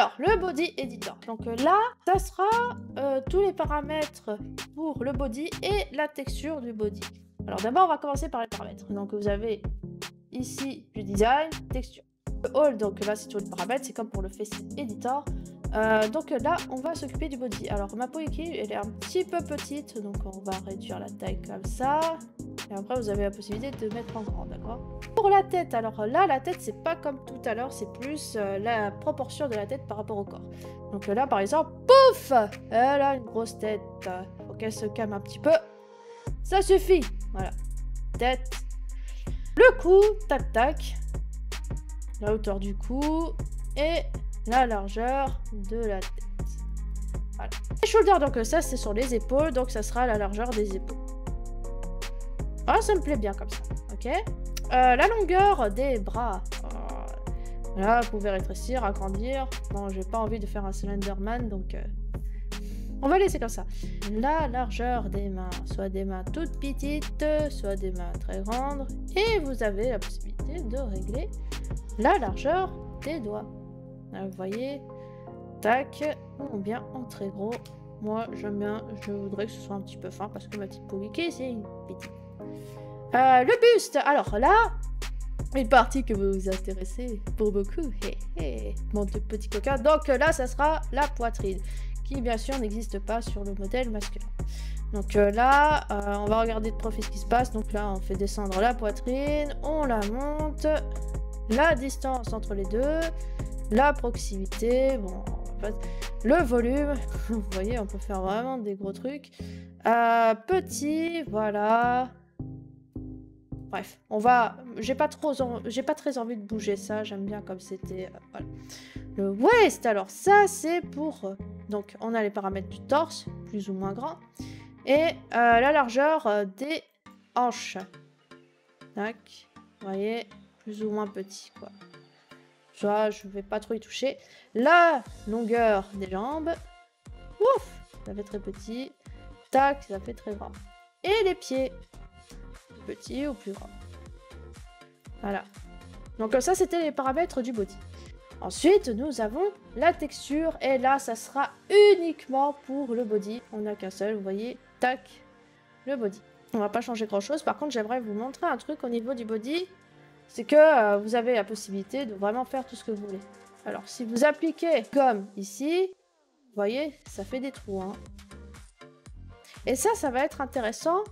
Alors, le body editor. Donc là, ça sera tous les paramètres pour le body et la texture du body. Alors d'abord, on va commencer par les paramètres. Donc vous avez ici du design, texture. Le all, donc là, c'est tous les paramètres. C'est comme pour le face editor. Donc là, on va s'occuper du body. Alors ma peau ici, elle est un petit peu petite. Donc on va réduire la taille comme ça. Et après, vous avez la possibilité de mettre en grand, d'accord? Pour la tête, alors là, la tête, c'est pas comme tout à l'heure, c'est plus la proportion de la tête par rapport au corps. Donc là, par exemple, pouf! Elle a une grosse tête. Faut qu'elle se calme un petit peu. Ça suffit. Voilà. Tête. Le cou, tac, tac. La hauteur du cou. Et la largeur de la tête. Voilà. Les shoulders, donc ça, c'est sur les épaules. Donc ça sera la largeur des épaules. Ah, ça me plaît bien comme ça, ok. La longueur des bras. Là, vous pouvez rétrécir, agrandir. Bon, j'ai pas envie de faire un Slenderman, donc on va laisser comme ça. La largeur des mains, soit des mains toutes petites, soit des mains très grandes. Et vous avez la possibilité de régler la largeur des doigts. Là, vous voyez, tac, ou bien en très gros. Moi, j'aime bien, je voudrais que ce soit un petit peu fin parce que ma petite Poiki, c'est une petite. Le buste, alors là, une partie que vous vous intéressez pour beaucoup, mon petit coquin. Donc là, ça sera la poitrine, qui bien sûr n'existe pas sur le modèle masculin. Donc là, on va regarder de profil ce qui se passe. Donc là, on fait descendre la poitrine, on la monte, la distance entre les deux, la proximité, bon, en fait, le volume. Vous voyez, on peut faire vraiment des gros trucs. Petit, voilà. Bref, on va. J'ai pas très envie de bouger ça. J'aime bien comme c'était. Voilà. Le waist, alors ça c'est pour. Donc on a les paramètres du torse, plus ou moins grand, et la largeur des hanches. Tac, vous voyez, plus ou moins petit quoi. Ça, je vais pas trop y toucher. La longueur des jambes. Ouf, ça fait très petit. Tac, ça fait très grand. Et les pieds. Petit ou plus grand. Voilà. Donc ça, c'était les paramètres du body. Ensuite, nous avons la texture. Et là, ça sera uniquement pour le body. On n'a qu'un seul, vous voyez. Tac, le body. On va pas changer grand-chose. Par contre, j'aimerais vous montrer un truc au niveau du body. C'est que vous avez la possibilité de vraiment faire tout ce que vous voulez. Alors, si vous appliquez comme ici, vous voyez, ça fait des trous. Hein. Et ça va être intéressant.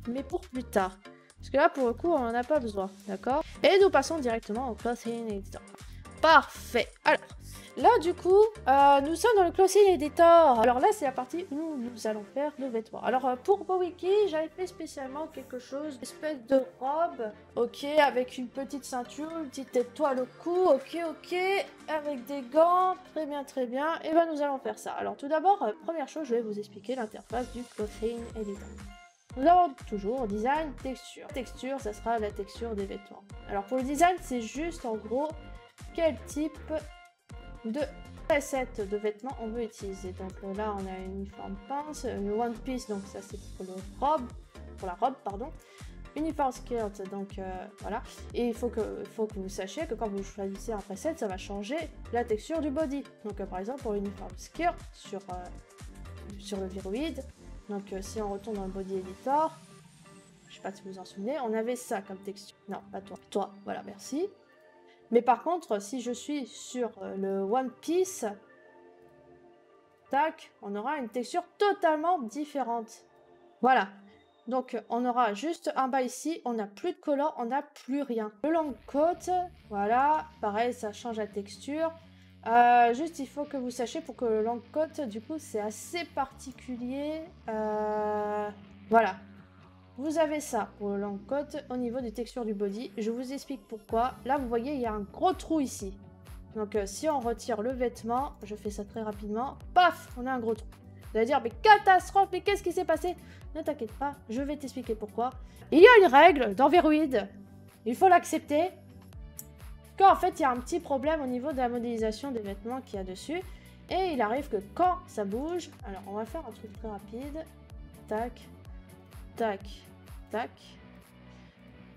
Mais pour plus tard. Parce que là, pour le coup, on n'en a pas besoin. D'accord? Et nous passons directement au Clothing Editor. Parfait. Alors, là, du coup, nous sommes dans le Clothing Editor. Alors là, c'est la partie où nous allons faire nos vêtements. Alors, pour Bowiki, j'avais fait spécialement quelque chose, une espèce de robe. Ok, avec une petite ceinture, une petite étoile au cou. Ok, avec des gants. Très bien, très bien. Et ben, nous allons faire ça. Alors, tout d'abord, première chose, je vais vous expliquer l'interface du Clothing Editor. Nous avons toujours design, texture. Texture, ça sera la texture des vêtements. Alors pour le design, c'est juste en gros quel type de preset de vêtements on veut utiliser. Donc là, on a une uniforme pince, une one piece, donc ça c'est pour la robe, pardon. Uniform skirt, donc voilà. Et il faut que vous sachiez que quand vous choisissez un preset, ça va changer la texture du body. Donc par exemple pour l'uniform skirt sur le viroïde. Donc si on retourne dans le body editor, je sais pas si vous vous en souvenez, on avait ça comme texture. Non, pas toi. Toi, voilà, merci. Mais par contre, si je suis sur le One Piece, tac, on aura une texture totalement différente. Voilà. Donc on aura juste un bas ici, on n'a plus de collant, on n'a plus rien. Le long coat, voilà, pareil, ça change la texture. Juste, il faut que vous sachiez pour que le long coat, du coup, c'est assez particulier. Voilà. Vous avez ça pour le long coat au niveau des textures du body. Je vous explique pourquoi. Là, vous voyez, il y a un gros trou ici. Donc, si on retire le vêtement, je fais ça très rapidement. Paf, on a un gros trou. Vous allez dire, mais catastrophe, mais qu'est-ce qui s'est passé? Ne t'inquiète pas, je vais t'expliquer pourquoi. Il y a une règle dans Veroid. Il faut l'accepter. Qu'en fait, il y a un petit problème au niveau de la modélisation des vêtements qu'il y a dessus. Et il arrive que quand ça bouge... Alors, on va faire un truc très rapide. Tac, tac, tac.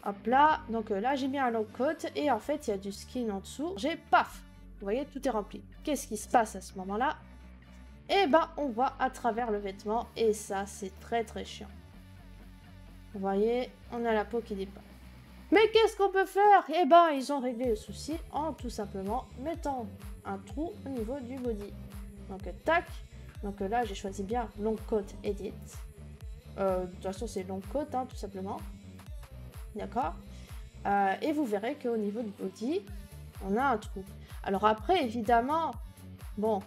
Hop là. Donc là, j'ai mis un long coat. Et en fait, il y a du skin en dessous. J'ai paf. Vous voyez, tout est rempli. Qu'est-ce qui se passe à ce moment-là? Eh ben, on voit à travers le vêtement et ça, c'est très très chiant. Vous voyez, on a la peau qui dépasse. Mais qu'est-ce qu'on peut faire? Eh ben, ils ont réglé le souci en tout simplement mettant un trou au niveau du body. Donc, tac. Donc là, j'ai choisi bien long coat edit. De toute façon, c'est long coat, hein, tout simplement. D'accord. Et vous verrez qu'au niveau du body, on a un trou. Alors après, évidemment, bon,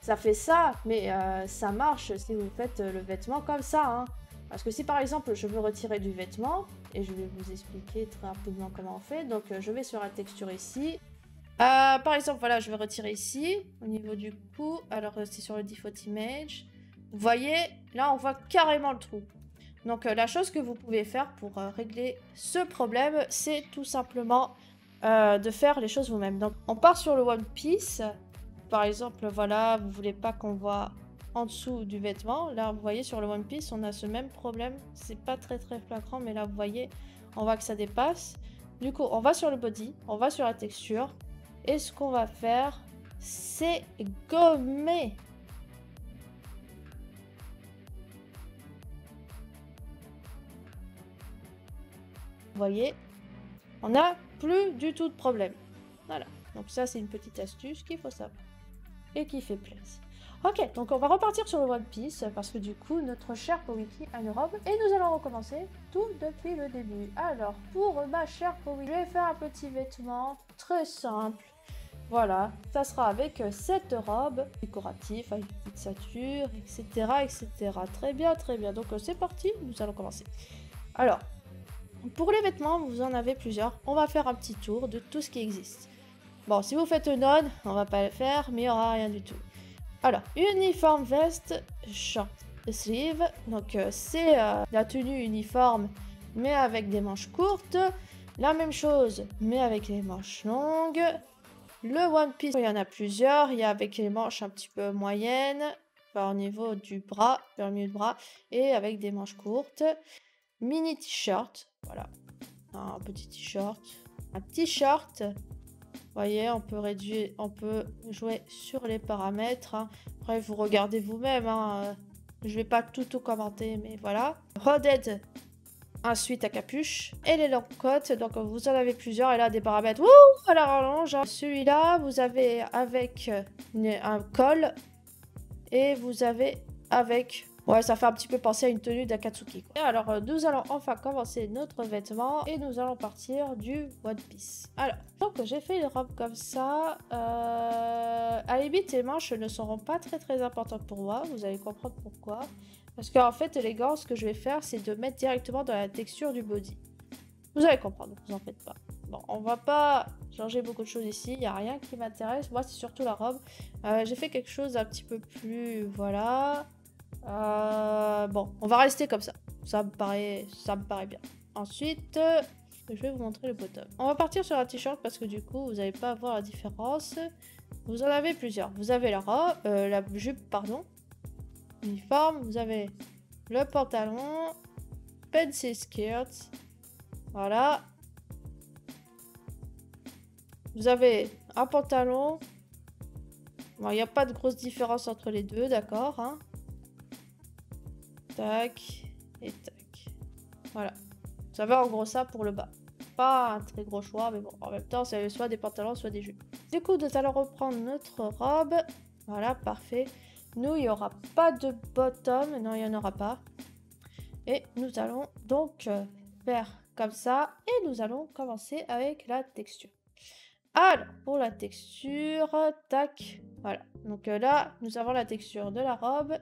ça fait ça, mais ça marche si vous faites le vêtement comme ça, hein. Parce que si par exemple je veux retirer du vêtement, et je vais vous expliquer très rapidement comment on fait, donc je vais sur la texture ici. Par exemple, voilà, je vais retirer ici, au niveau du cou, alors c'est sur le default image. Vous voyez, là on voit carrément le trou. Donc la chose que vous pouvez faire pour régler ce problème, c'est tout simplement de faire les choses vous-même. Donc on part sur le One Piece. Par exemple, voilà, vous voulez pas qu'on voit en dessous du vêtement. Là, vous voyez, sur le One Piece, on a ce même problème. C'est pas très flagrant, mais là, vous voyez, on voit que ça dépasse. Du coup, on va sur le body, on va sur la texture. Et ce qu'on va faire, c'est gommer. Vous voyez, on n'a plus du tout de problème. Voilà. Donc ça, c'est une petite astuce qu'il faut savoir. Et qui fait plaisir. Ok, donc on va repartir sur le One Piece parce que du coup, notre cher Powiki a une robe et nous allons recommencer tout depuis le début. Alors, pour ma chère Powiki, je vais faire un petit vêtement très simple. Voilà, ça sera avec cette robe décorative, avec une petite ceinture, etc., etc. Très bien, très bien. Donc c'est parti, nous allons commencer. Alors, pour les vêtements, vous en avez plusieurs. On va faire un petit tour de tout ce qui existe. Bon, si vous faites none, on va pas le faire, mais il n'y aura rien du tout. Alors, uniforme veste, short sleeve. Donc, c'est la tenue uniforme, mais avec des manches courtes. La même chose, mais avec les manches longues. Le One Piece, il y en a plusieurs. Il y a avec les manches un petit peu moyennes, enfin, au niveau du bras, vers le milieu de bras, et avec des manches courtes. Mini t-shirt, voilà. Un petit t-shirt. Un t-shirt. Vous voyez, on peut réduire, on peut jouer sur les paramètres. Hein. Après, vous regardez vous-même. Hein. Je vais pas tout commenter, mais voilà. Hooded, ensuite à capuche. Et les long coats, donc vous en avez plusieurs. Et là, des paramètres. Ouh, à la rallonge. Celui-là, vous avez avec un col. Et vous avez avec... Ouais, ça fait un petit peu penser à une tenue d'Akatsuki. Et alors, nous allons enfin commencer notre vêtement et nous allons partir du One Piece. Alors, donc j'ai fait une robe comme ça. À la limite, les manches ne seront pas très importantes pour moi. Vous allez comprendre pourquoi. Parce qu'en fait, l'élégance, ce que je vais faire, c'est de mettre directement dans la texture du body. Vous allez comprendre, vous en faites pas. Bon, on va pas changer beaucoup de choses ici. Il n'y a rien qui m'intéresse. Moi, c'est surtout la robe. J'ai fait quelque chose un petit peu plus... Voilà... bon, on va rester comme ça. Ça me paraît bien. Ensuite, je vais vous montrer le bottom. On va partir sur un t-shirt parce que du coup, vous n'allez pas voir la différence. Vous en avez plusieurs. Vous avez la robe, la jupe, pardon, uniforme. Vous avez le pantalon, pencil skirt. Voilà. Vous avez un pantalon. Bon, il n'y a pas de grosse différence entre les deux, d'accord, hein. Tac et tac. Voilà. Ça va en gros ça pour le bas. Pas un très gros choix, mais bon, en même temps, c'est soit des pantalons, soit des jupes. Du coup, nous allons reprendre notre robe. Voilà, parfait. Nous, il n'y aura pas de bottom. Non, il n'y en aura pas. Et nous allons donc faire comme ça. Et nous allons commencer avec la texture. Alors, pour la texture, tac. Voilà. Donc là, nous avons la texture de la robe.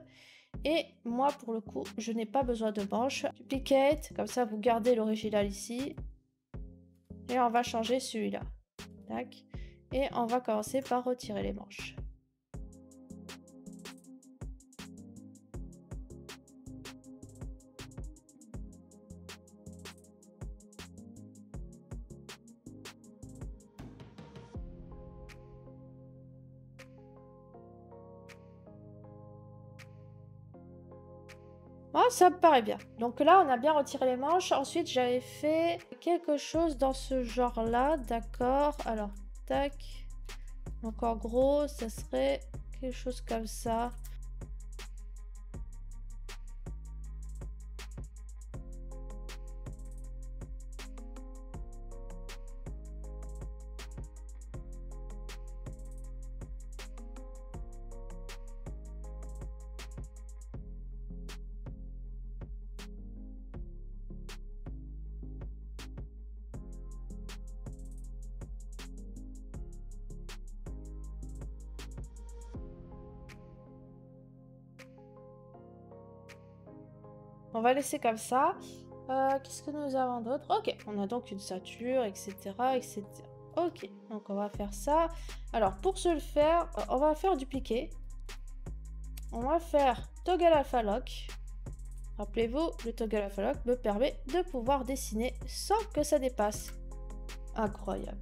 Et moi, pour le coup, je n'ai pas besoin de manches. Duplicate, comme ça, vous gardez l'original ici. Et on va changer celui-là. Tac. Et on va commencer par retirer les manches. Oh, ça me paraît bien. Donc là, on a bien retiré les manches. Ensuite, j'avais fait quelque chose dans ce genre-là. D'accord. Alors, tac. Donc en gros, ça serait quelque chose comme ça. On va laisser comme ça. Qu'est-ce que nous avons d'autre? Ok, on a donc une ceinture, etc., etc. Ok, donc on va faire ça. Alors, pour ce le faire, on va faire dupliquer. On va faire toggle alpha lock. Rappelez-vous, le toggle alpha lock me permet de pouvoir dessiner sans que ça dépasse. Incroyable.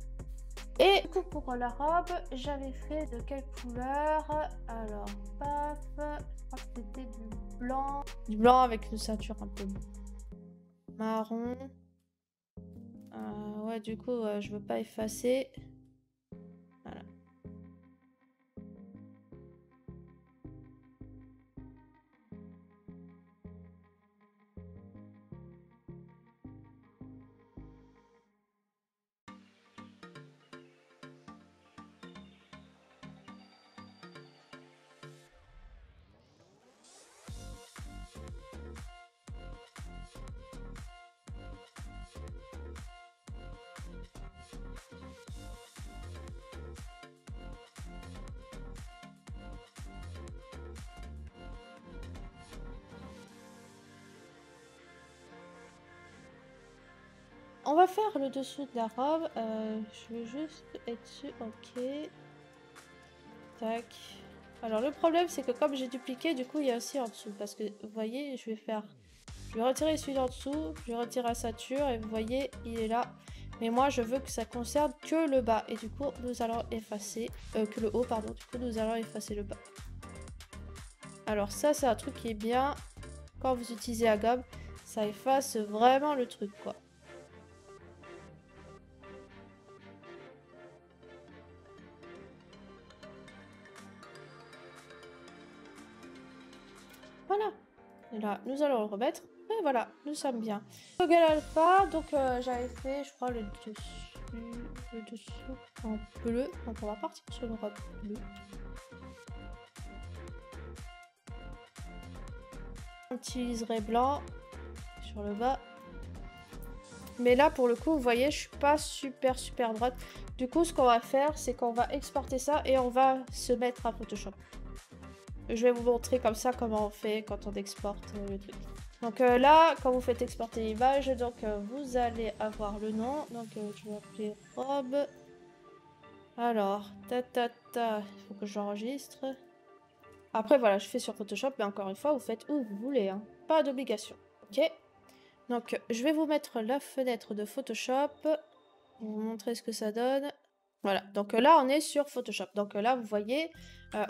Et du coup, pour la robe, j'avais fait de quelle couleur? Alors, paf, je crois que c'était du blanc. Du blanc avec une ceinture un peu marron. Ouais, du coup, je veux pas effacer. Voilà. On va faire le dessous de la robe. Je veux juste être sûr. Ok. Tac. Alors le problème c'est que comme j'ai dupliqué, du coup il y a aussi en dessous. Parce que vous voyez, je vais retirer celui d'en dessous. Je vais retirer la ceinture et vous voyez, il est là. Mais moi je veux que ça concerne que le bas. Et du coup nous allons effacer. Que le haut, pardon. Du coup nous allons effacer le bas. Alors ça c'est un truc qui est bien. Quand vous utilisez la gomme, ça efface vraiment le truc quoi. Voilà. Et là, nous allons le remettre. Et voilà, nous sommes bien. Toggle alpha, donc j'avais fait, je crois, le dessous en bleu. Donc on va partir sur une robe bleue. Un petit liseré blanc sur le bas. Mais là, pour le coup, vous voyez, je suis pas super droite. Du coup, ce qu'on va faire, c'est qu'on va exporter ça et on va se mettre à Photoshop. Je vais vous montrer comme ça comment on fait quand on exporte le truc. Donc là, quand vous faites exporter l'image, donc vous allez avoir le nom. Donc je vais appeler robe. Alors, il faut que j'enregistre. Après voilà, je fais sur Photoshop, mais encore une fois, vous faites où vous voulez, hein. Pas d'obligation. Ok. Donc je vais vous mettre la fenêtre de Photoshop. Pour vous montrer ce que ça donne. Voilà, donc là on est sur Photoshop. Donc là vous voyez,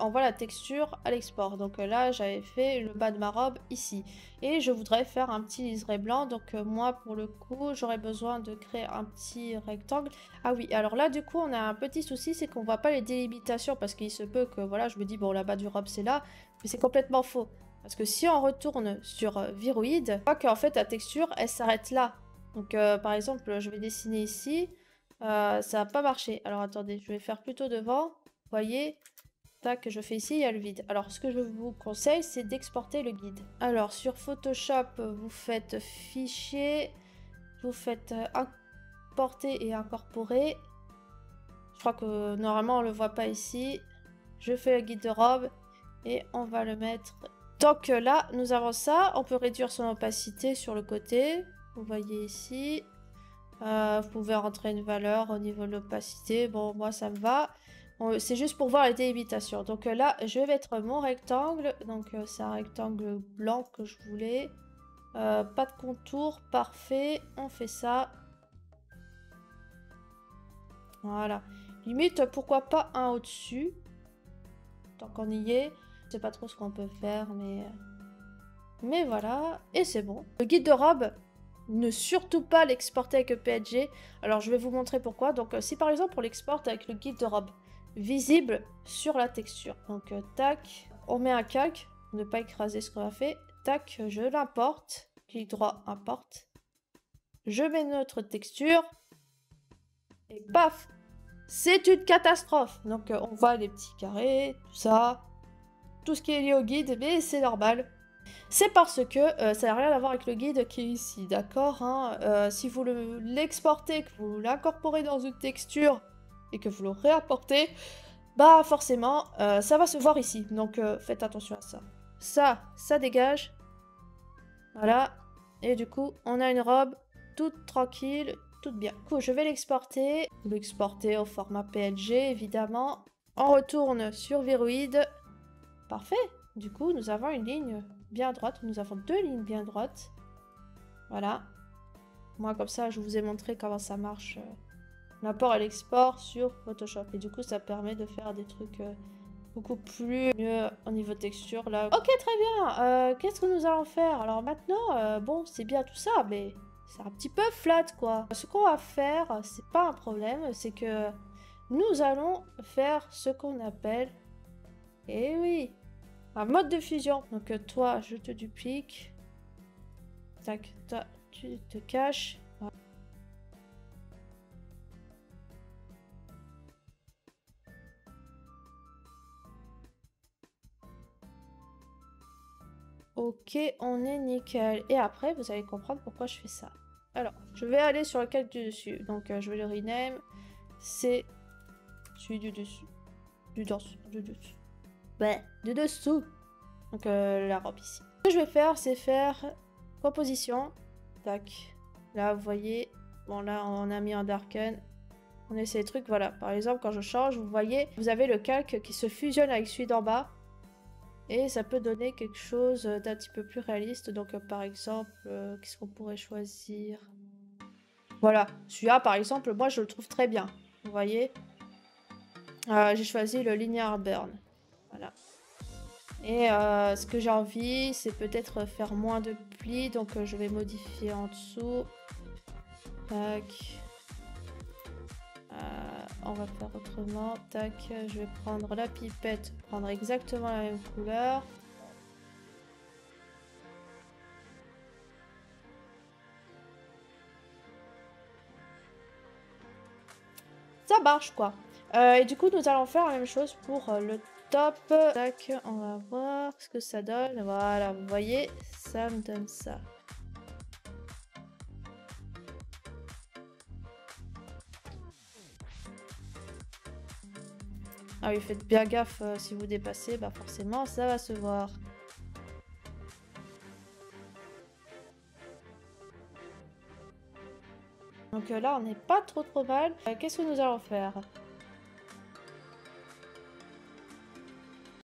on voit la texture à l'export. Donc là j'avais fait le bas de ma robe ici. Et je voudrais faire un petit liseré blanc. Donc moi pour le coup j'aurais besoin de créer un petit rectangle. Ah oui, alors là du coup on a un petit souci, c'est qu'on voit pas les délimitations. Parce qu'il se peut que voilà, je me dis bon la bas du robe c'est là. Mais c'est complètement faux. Parce que si on retourne sur Viroid, on voit qu'en fait la texture elle s'arrête là. Donc par exemple je vais dessiner ici. Ça va pas marcher. Alors attendez, je vais faire plutôt devant. Vous voyez, tac, je fais ici, il y a le vide. Alors ce que je vous conseille, c'est d'exporter le guide. Alors sur Photoshop, vous faites fichier, vous faites importer et incorporer. Je crois que normalement on le voit pas ici. Je fais le guide de robe et on va le mettre. Donc là, nous avons ça. On peut réduire son opacité sur le côté. Vous voyez ici. Vous pouvez rentrer une valeur au niveau de l'opacité. Bon, moi, ça me va. C'est juste pour voir les délimitations. Donc là, je vais mettre mon rectangle. Donc c'est un rectangle blanc que je voulais. Pas de contour. Parfait. On fait ça. Voilà. Limite, pourquoi pas un au-dessus. Tant qu'on y est. Je sais pas trop ce qu'on peut faire, mais voilà. Et c'est bon. Le guide de robe... Ne surtout pas l'exporter avec PNG. Alors je vais vous montrer pourquoi. Donc si par exemple on l'exporte avec le guide de robe, visible sur la texture. Donc tac, on met un calque pour ne pas écraser ce qu'on a fait. Tac, je l'importe. Clic droit, importe. Je mets notre texture. Et paf! C'est une catastrophe. Donc on voit les petits carrés, tout ça. Tout ce qui est lié au guide, mais c'est normal. C'est parce que ça n'a rien à voir avec le guide qui est ici, d'accord, hein. Si vous l'exportez, que vous l'incorporez dans une texture et que vous le réapportez, bah forcément, ça va se voir ici. Donc faites attention à ça. Ça dégage. Voilà. Et du coup, on a une robe toute tranquille, toute bien. Du coup, je vais l'exporter. Vous l'exportez au format PNG, évidemment. On retourne sur Viroid. Parfait. Du coup, nous avons une ligne bien droite. Nous avons deux lignes bien droites. Voilà. Moi, comme ça, je vous ai montré comment ça marche. L'import et l'export sur Photoshop. Et du coup, ça permet de faire des trucs beaucoup plus mieux au niveau texture. Là. Ok, très bien. Qu'est-ce que nous allons faire? Alors maintenant, bon, c'est bien tout ça, mais c'est un petit peu flat, quoi. Ce qu'on va faire, c'est pas un problème. C'est que nous allons faire ce qu'on appelle... Eh oui, un mode de fusion. Donc toi, je te duplique. Tac, toi, tu te caches. Voilà. Ok, on est nickel. Et après, vous allez comprendre pourquoi je fais ça. Alors, je vais aller sur le calque du dessus. Donc, je vais le rename. C'est celui du dessus. Du dessous. Du dessous. Ouais, du dessous. Donc, la robe ici. Ce que je vais faire, c'est faire composition. Tac. Là, vous voyez. Bon, là, on a mis en darken. On essaie les trucs, voilà. Par exemple, quand je change, vous voyez, vous avez le calque qui se fusionne avec celui d'en bas. Et ça peut donner quelque chose d'un petit peu plus réaliste. Donc, par exemple, qu'est-ce qu'on pourrait choisir? Voilà, celui-là, par exemple, moi, je le trouve très bien. Vous voyez? J'ai choisi le Linear Burn. Voilà. Et ce que j'ai envie, c'est peut-être faire moins de plis. Donc, je vais modifier en dessous. Tac. On va faire autrement. Tac, je vais prendre la pipette, prendre exactement la même couleur. Ça marche quoi. Et du coup, nous allons faire la même chose pour le top. Tac, on va voir ce que ça donne. Voilà, vous voyez, ça me donne ça. Ah oui, faites bien gaffe, si vous dépassez, bah forcément, ça va se voir. Donc là, on n'est pas trop mal. Qu'est-ce que nous allons faire?